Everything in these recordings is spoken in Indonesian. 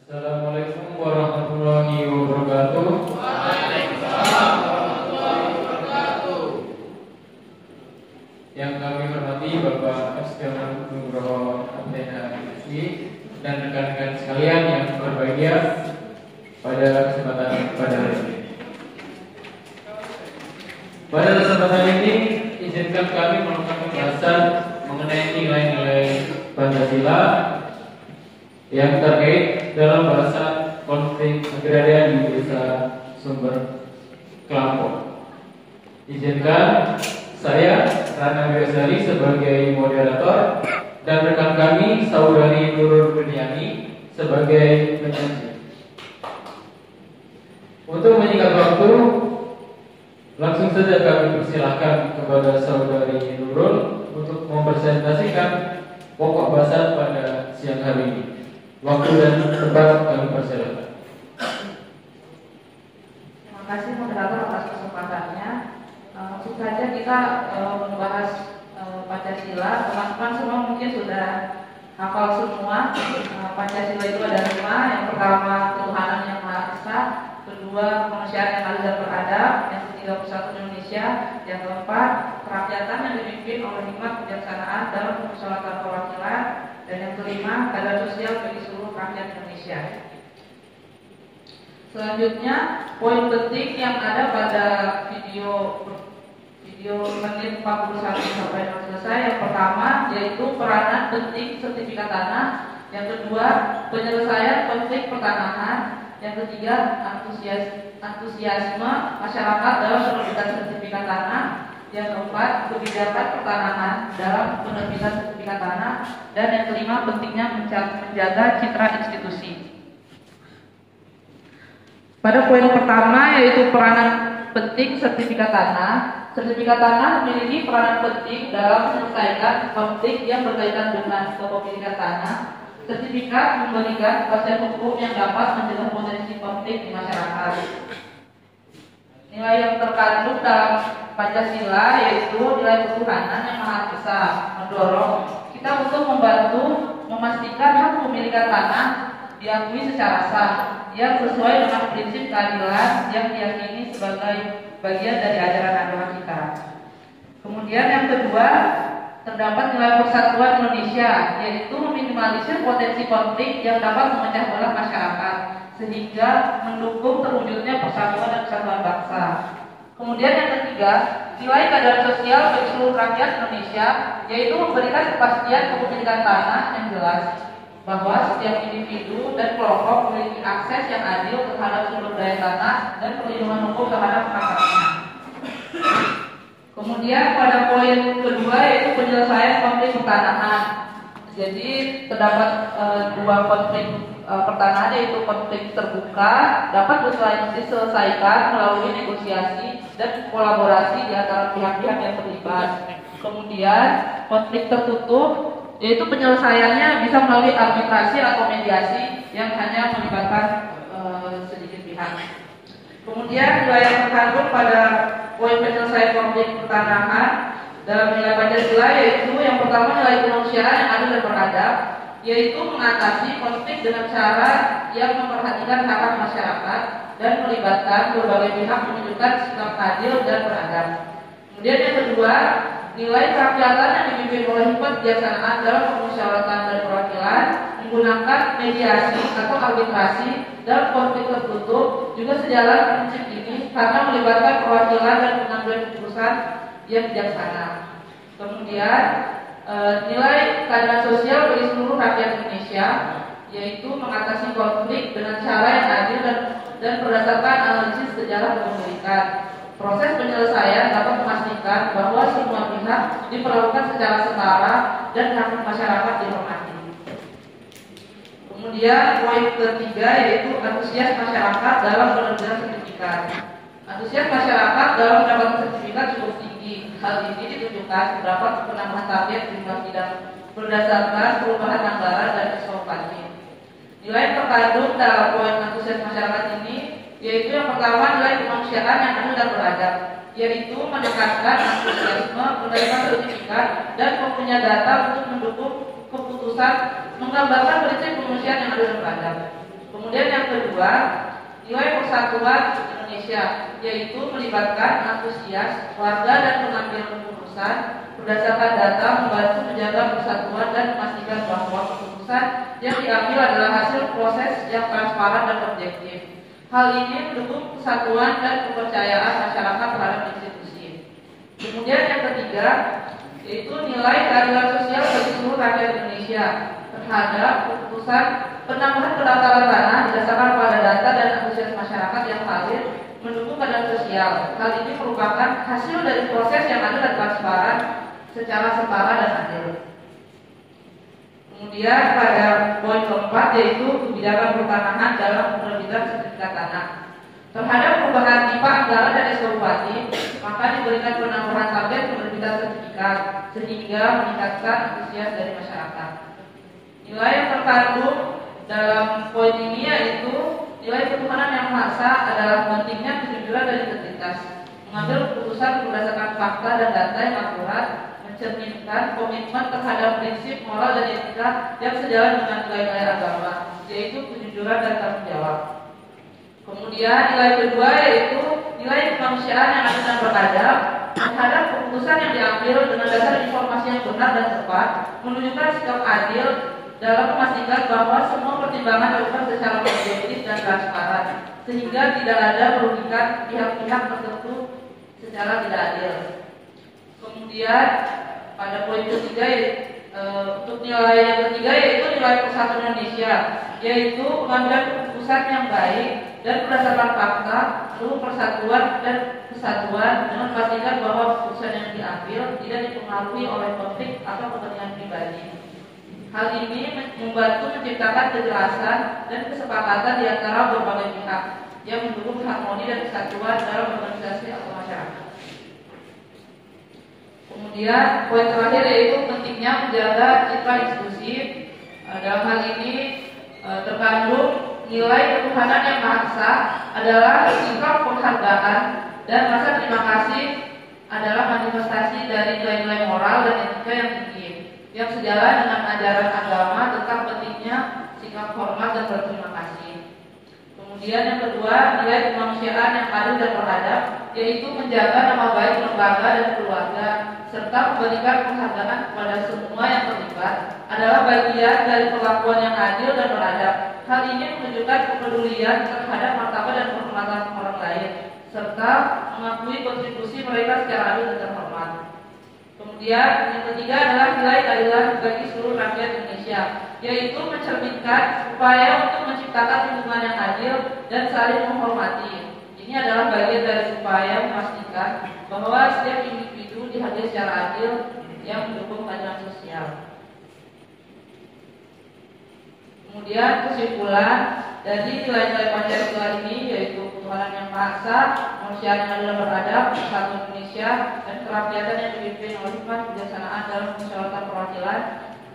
Assalamualaikum warahmatullahi wabarakatuh. Waalaikumsalam warahmatullahi wabarakatuh. Yang kami hormati Bapak Askeman Nugroho Abdena Yusfi dan rekan-rekan sekalian yang berbahagia pada kesempatan pada hari ini. Pada kesempatan ini izinkan kami melakukan pembahasan mengenai nilai-nilai Pancasila yang terkait dalam bahasan konflik agraria di Desa Sumber Kelampok. Izinkan saya Rana Biasari sebagai moderator dan rekan kami Saudari Nurul Buniani sebagai penyaji. Untuk menyingkat waktu, langsung saja kami persilahkan kepada Saudari Nurul untuk mempresentasikan pokok bahasan pada siang hari ini. Waktu dan tempat kami persilakan. Terima kasih moderator atas kesempatannya. Langsung saja kita membahas Pancasila. Teman-teman semua mungkin sudah hafal semua. Pancasila itu ada 5. Yang pertama, ketuhanan yang Maha Esa. Kedua, kemanusiaan yang adil dan beradab. Yang ketiga, persatuan Indonesia. Yang keempat, kerakyatan yang dipimpin oleh hikmat kebijaksanaan dalam permusyawaratan perwakilan. Dan yang kelima, keadilan sosial bagi seluruh rakyat Indonesia. Selanjutnya, poin penting yang ada pada video menit 41 sampai selesai. Yang pertama yaitu peranan penting sertifikat tanah. Yang kedua, penyelesaian konflik pertanahan. Yang ketiga, antusiasme masyarakat dalam penerbitan sertifikat tanah. Yang keempat, kebijakan pertanahan dalam penerbitan sertifikat tanah. Dan yang kelima, pentingnya menjaga citra institusi. Pada poin pertama yaitu peranan penting sertifikat tanah. Sertifikat tanah memiliki peranan penting dalam menyelesaikan konflik yang berkaitan dengan kepemilikan tanah. Sertifikat memberikan kepastian hukum yang dapat mencegah potensi konflik di masyarakat. Nilai yang terkandung dalam Pancasila yaitu nilai ketuhanan yang Maha Esa, mendorong kita untuk membantu memastikan hak kepemilikan tanah diakui secara sah yang sesuai dengan prinsip keadilan yang diyakini sebagai bagian dari ajaran agama kita. Kemudian yang kedua, terdapat nilai persatuan Indonesia, yaitu meminimalisir potensi konflik yang dapat memecah belah masyarakat sehingga mendukung terwujudnya persatuan dan kesatuan bangsa. Kemudian yang ketiga, nilai keadilan sosial bagi seluruh rakyat Indonesia, yaitu memberikan kepastian kepemilikan tanah yang jelas bahwa setiap individu dan kelompok memiliki akses yang adil terhadap sumber daya tanah dan perlindungan hukum terhadap hak-haknya. Kemudian pada poin kedua yaitu penyelesaian konflik pertanahan. Jadi terdapat 2 konflik pertanahan yaitu konflik terbuka dapat diselesaikan melalui negosiasi dan kolaborasi di antara pihak-pihak yang terlibat. Kemudian konflik tertutup yaitu penyelesaiannya bisa melalui arbitrasi atau mediasi yang hanya melibatkan sedikit pihak. Kemudian nilai yang terkandung pada poin penyelesaian konflik pertanahan dalam nilai Pancasila yaitu yang pertama nilai kemanusiaan yang adil dan beradab, yaitu mengatasi konflik dengan cara yang memperhatikan hak masyarakat dan melibatkan berbagai pihak menunjukkan sikap adil dan beradab. Kemudian yang kedua, nilai kerakyatan yang dipimpin oleh hikmat kebijaksanaan dalam permusyawaratan dan perwakilan, menggunakan mediasi atau arbitrasi dalam konflik tertutup juga sejalan prinsip ini karena melibatkan perwakilan dan pengambilan keputusan yang bijaksana. Kemudian nilai keadilan sosial bagi seluruh rakyat Indonesia, yaitu mengatasi konflik dengan cara yang adil dan berdasarkan analisis sejarah kepemilikan. Proses penyelesaian dapat memastikan bahwa semua pihak diperlakukan secara setara dan hak masyarakat dihormati. Kemudian poin ketiga yaitu antusias masyarakat dalam penerbitan sertifikat. Antusias masyarakat dalam mendapatkan sertifikat cukup tinggi. Hal ini ditunjukkan terdapat penambahan target jumlah bidang berdasarkan perubahan anggaran dan ekspektasi. Nilai terkandung dalam poin antusias masyarakat ini yaitu yang pertama nilai kemanusiaan yang adil dan beradab, yaitu menekankan antusiasme menerima sertifikat dan mempunyai data untuk mendukung keputusan, menggambarkan prinsip kemanusiaan yang adil dan beradab. Kemudian yang kedua, nilai persatuan Indonesia, yaitu melibatkan antusias warga dan pengambil keputusan berdasarkan data, membantu menjaga persatuan dan memastikan bahwa keputusan yang diambil adalah hasil proses yang transparan dan objektif. Hal ini mendukung kesatuan dan kepercayaan masyarakat terhadap institusi. Kemudian yang ketiga, yaitu nilai keadilan sosial bagi seluruh rakyat Indonesia terhadap keputusan penambahan pendaftaran tanah didasarkan pada data dan antusias masyarakat yang valid mendukung keadilan sosial. Hal ini merupakan hasil dari proses yang adil dan transparan secara setara dan adil. Kemudian pada poin keempat, yaitu kebijakan pertanahan dalam penerbitan sertifikat tanah. Terhadap perubahan IPA anggaran dan SKUPATI, maka diberikan penambahan target penerbitan sertifikat sehingga meningkatkan antusias dari masyarakat. Nilai yang terkandung dalam poin ini yaitu nilai ketuhanan yang maha esa adalah pentingnya kejujuran dan integritas, mengambil keputusan berdasarkan fakta dan data yang akurat, mencerminkan komitmen terhadap prinsip moral dan etika yang sejalan dengan nilai-nilai agama, yaitu kejujuran dan tanggung jawab. Kemudian nilai kedua yaitu nilai kemanusiaan yang adil dan beradab terhadap keputusan yang diambil dengan dasar informasi yang benar dan tepat, menunjukkan sikap adil dalam memastikan bahwa semua pertimbangan dilakukan secara objektif dan transparan, sehingga tidak ada merugikan pihak-pihak tertentu secara tidak adil. Kemudian pada poin ketiga, untuk nilai yang ketiga yaitu nilai persatuan Indonesia, yaitu pengambilan keputusan yang baik dan berdasarkan fakta, seluruh persatuan dan kesatuan dengan memastikan bahwa keputusan yang diambil tidak dipengaruhi oleh konflik atau kepentingan pribadi. Hal ini membantu menciptakan kejelasan dan kesepakatan di antara berbagai pihak yang mendukung harmoni dan kesatuan dalam organisasi atau masyarakat. Kemudian poin terakhir yaitu pentingnya menjaga citra institusi. Dalam hal ini terkandung nilai ketuhanan yang maha esa adalah sikap penghargaan dan rasa terima kasih adalah manifestasi dari nilai-nilai moral dan etika yang tinggi, yang sejalan dengan ajaran agama tentang pentingnya sikap hormat dan berterima kasih. Kemudian yang kedua, nilai kemanusiaan yang adil dan beradab, yaitu menjaga nama baik lembaga dan keluarga serta memberikan penghargaan kepada semua yang terlibat adalah bagian dari perlakuan yang adil dan beradab. Hal ini menunjukkan kepedulian terhadap martabat dan kehormatan orang lain serta mengakui kontribusi mereka secara adil dan terhormat. Kemudian yang ketiga adalah nilai keadilan bagi seluruh rakyat Indonesia, yaitu mencerminkan upaya untuk menciptakan lingkungan yang adil dan saling menghormati. Ini adalah bagian dari upaya memastikan bahwa setiap individu dihargai secara adil yang mendukung keadilan sosial. Kemudian kesimpulan dari nilai-nilai Pancasila ini yaitu ketuhanan yang maha esa, kemanusiaan yang adil dan beradab, persatuan Indonesia, dan kerakyatan yang dipimpin oleh hikmat kebijaksanaan dalam musyawarah perwakilan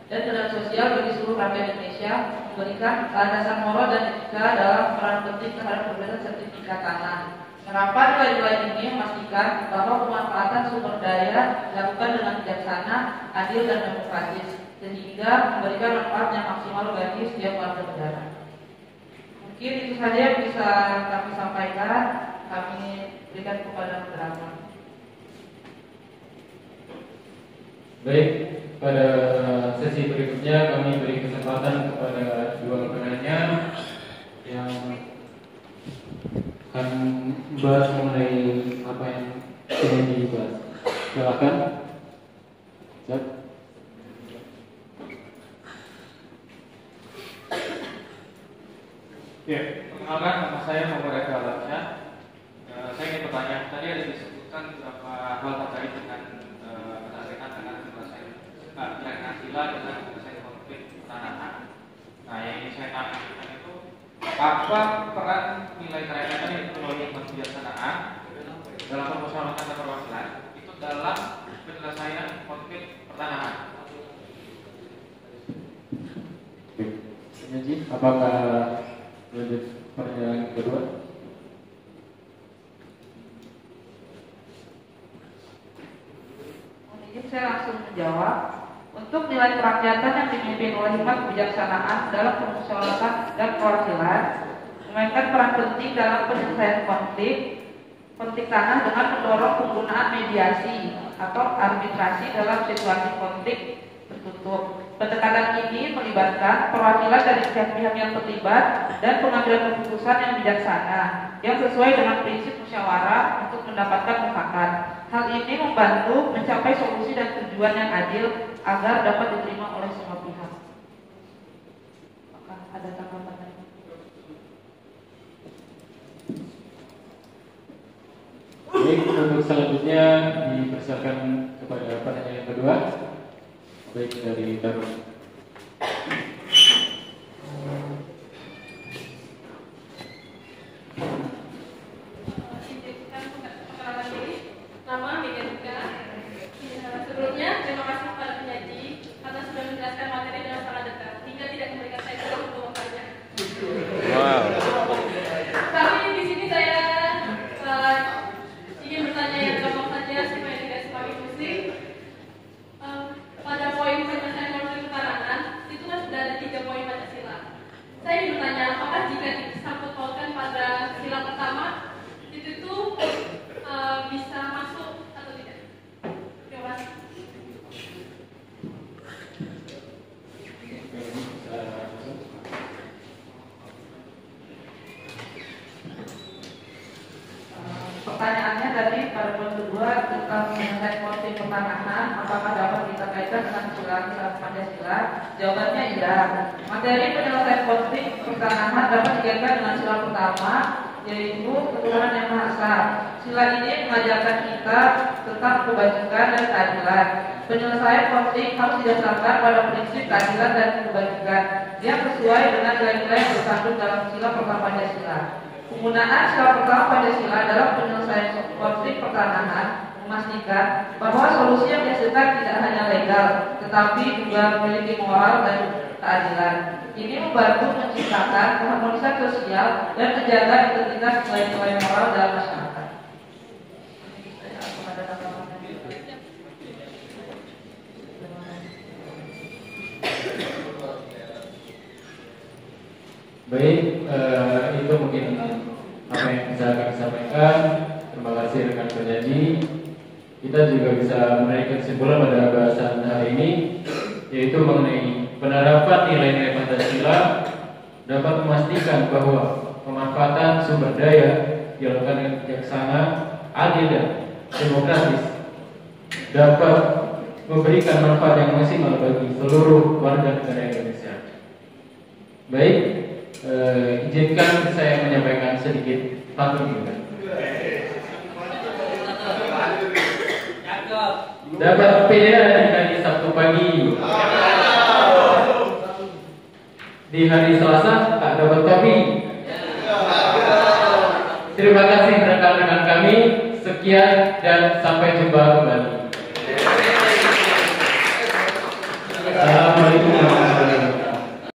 dan keadilan sosial bagi seluruh rakyat Indonesia, memberikan landasan moral dan etika dalam peran penting terhadap perbaikan sertifikat tanah. Penerapan nilai-nilai ini memastikan bahwa pemanfaatan sumber daya dilakukan dengan bijaksana, adil dan demokratis, sehingga memberikan manfaat yang maksimal bagi setiap warga negara. Mungkin itu saja yang bisa kami sampaikan. Kami berikan kepada moderator. Baik, pada sesi berikutnya kami beri kesempatan kepada dua penanya yang akan membahas mengenai apa yang ingin dibahas. Silakan. Ya, perkenalkan nama saya Muhammad Eka Alamsyah. Saya ingin bertanya, tadi ada disebutkan beberapa hal terkait dengan keterkaitan dengan penyelesaian sila dengan penyelesaian konflik pertanahan. Nah, yang ingin saya tanyakan itu apa peran nilai kerajaan itu melalui kebijaksanaan dalam permusyawaratan dan perwakilan itu dalam penyelesaian konflik pertanahan? Apakah lanjut pertanyaan kedua? Mungkin saya langsung menjawab. Untuk nilai kerakyatan yang dipimpin oleh hikmat kebijaksanaan dalam permusyawaratan dan perwakilan memainkan peran penting dalam penyelesaian konflik tanah dengan mendorong penggunaan mediasi atau arbitrasi dalam situasi konflik tertutup. Pendekatan ini melibatkan perwakilan dari pihak-pihak yang terlibat dan pengambilan keputusan yang bijaksana yang sesuai dengan prinsip musyawarah untuk mendapatkan mufakat. Hal ini membantu mencapai solusi dan tujuan yang adil agar dapat diterima oleh semua pihak. Apakah ada tanggapan lain? Baik, untuk selanjutnya dipersilakan kepada pertanyaan yang kedua. Baik, dari Tarun. Nama Meganika. Sebelumnya terima kasih kepada penyaji karena sudah menjelaskan materi dengan sangat dekat hingga tidak memberikan saya ruang untuk bertanya. Wow. Tapi di sini saya ingin bertanya yang gampang saja supaya tidak semakin pusing. Pada poin penyelesaian konflik ketanangan itu kan sudah ada 3 poin Pancasila. Saya ingin bertanya apakah jika disangkut pautkan pada sila pertama itu bisa masuk atau tidak? Terima kasih. Pertanyaannya tadi pada poin kedua tentang menyelesaikan konflik pertanahan, apakah dapat kita kaitkan dengan sila Pancasila? Jawabannya iya. Materi penyelesaian konflik pertanahan dapat dikaitkan dengan sila pertama, yaitu ketuhanan yang Maha Esa. Sila ini mengajarkan kita tentang kebajikan dan keadilan. Penyelesaian konflik harus didasarkan pada prinsip keadilan dan kebajikan yang sesuai dengan nilai-nilai yang terkandung dalam sila pertama Pancasila. Penggunaan sila pertama Pancasila dalam penyelesaian konflik pertanahan memastikan bahwa solusi yang dihasilkan tidak hanya legal, tetapi juga memiliki moral dan keadilan. Ini membantu menciptakan keharmonisan sosial dan menjaga integritas nilai-nilai moral dalam masyarakat. Baik, itu mungkin apa yang bisa kami sampaikan. Terima kasih rekan penyaji. Kita juga bisa menarik kesimpulan pada bahasan hari ini, yaitu mengenai penerapan nilai-nilai Pancasila dapat memastikan bahwa pemanfaatan sumber daya dilakukan dengan bijaksana, adil dan demokratis dapat memberikan manfaat yang maksimal bagi seluruh warga negara Indonesia. Baik, izinkan saya menyampaikan sedikit pantun juga. Dapat sepeda di hari Sabtu pagi, di hari Selasa tak dapat topi. Terima kasih rekan-rekan kami. Sekian dan sampai jumpa kembali. Assalamualaikum warahmatullahi wabarakatuh.